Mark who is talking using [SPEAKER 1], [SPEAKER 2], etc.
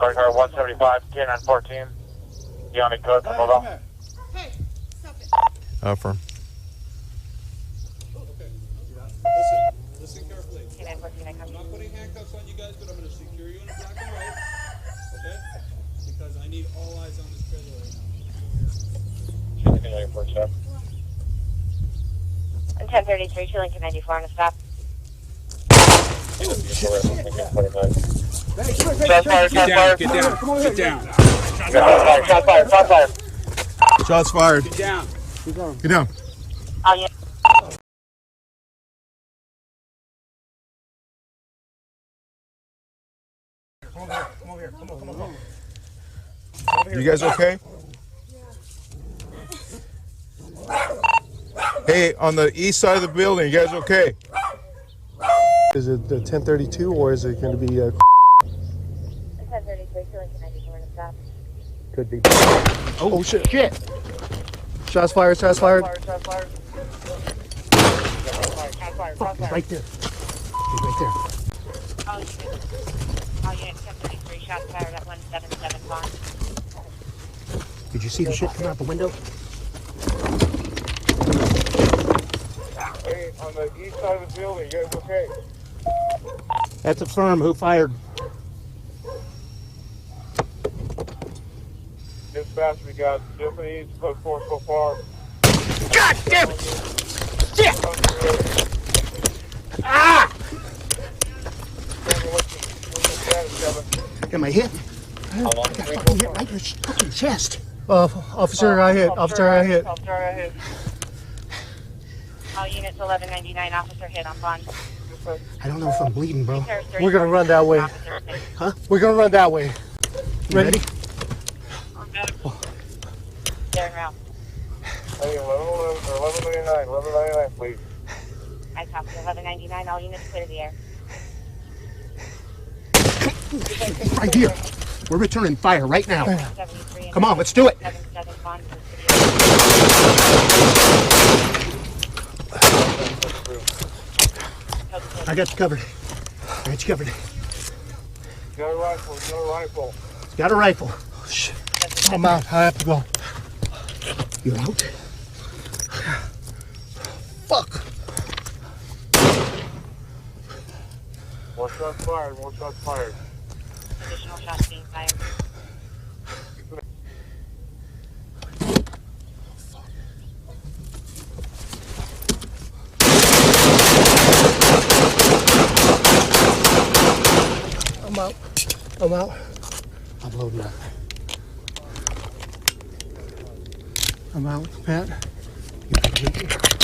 [SPEAKER 1] Car 175, K914. You on the code? Come over.
[SPEAKER 2] Hey, stop it.
[SPEAKER 3] Affirm.
[SPEAKER 4] Okay. Listen carefully. I'm not putting handcuffs on you guys, but I'm going to secure you in a black and white. Okay? Because I need all eyes on this trailer right now.
[SPEAKER 5] 1033, Chilling 94 on a stop.
[SPEAKER 1] Shots fired,
[SPEAKER 4] Get down.
[SPEAKER 1] Shots fired.
[SPEAKER 3] Shots fired.
[SPEAKER 4] Get down.
[SPEAKER 3] Get down.
[SPEAKER 5] All units.
[SPEAKER 3] You guys okay? Hey, on the east side of the building, you guys okay?
[SPEAKER 6] Is it the 1032 or is it going to be
[SPEAKER 5] 1033, Chilling 94 on a stop.
[SPEAKER 6] could be oh shit shots fired
[SPEAKER 1] Shots fired.
[SPEAKER 6] right there
[SPEAKER 5] All units 1033, shots fired at 177 Bond.
[SPEAKER 6] did you see the shit come out the window?
[SPEAKER 1] Hey, on the east side of the building, you guys okay?
[SPEAKER 6] That's a firm. Who fired?
[SPEAKER 1] Dispatch, we got deputies, code 4 so far.
[SPEAKER 6] God damn it! Shit! Ah! Am I hit? I got fucking hit right in the fucking chest. Officer, I hit.
[SPEAKER 5] Officer got hit. All units 1199, officer hit on Bond.
[SPEAKER 6] I don't know if I'm bleeding, bro.
[SPEAKER 2] We're gonna run that way.
[SPEAKER 6] Huh?
[SPEAKER 2] We're gonna run that way.
[SPEAKER 6] You ready?
[SPEAKER 5] There and round.
[SPEAKER 1] Hey, 1199, please.
[SPEAKER 5] I copy 1199, all units clear the air.
[SPEAKER 6] Right here. We're returning fire right now.
[SPEAKER 5] 73
[SPEAKER 6] Come on, let's do it.
[SPEAKER 5] 77 Bond.
[SPEAKER 6] I got you covered.
[SPEAKER 1] Got a rifle,
[SPEAKER 6] Got a rifle.
[SPEAKER 2] Oh, shit. I'm out. I have to go.
[SPEAKER 6] You're out? Fuck.
[SPEAKER 1] More shots fired.
[SPEAKER 5] Additional shots being fired.
[SPEAKER 2] I'm out.
[SPEAKER 6] I'm loading up.
[SPEAKER 2] I'm out, Pat.
[SPEAKER 6] You ready?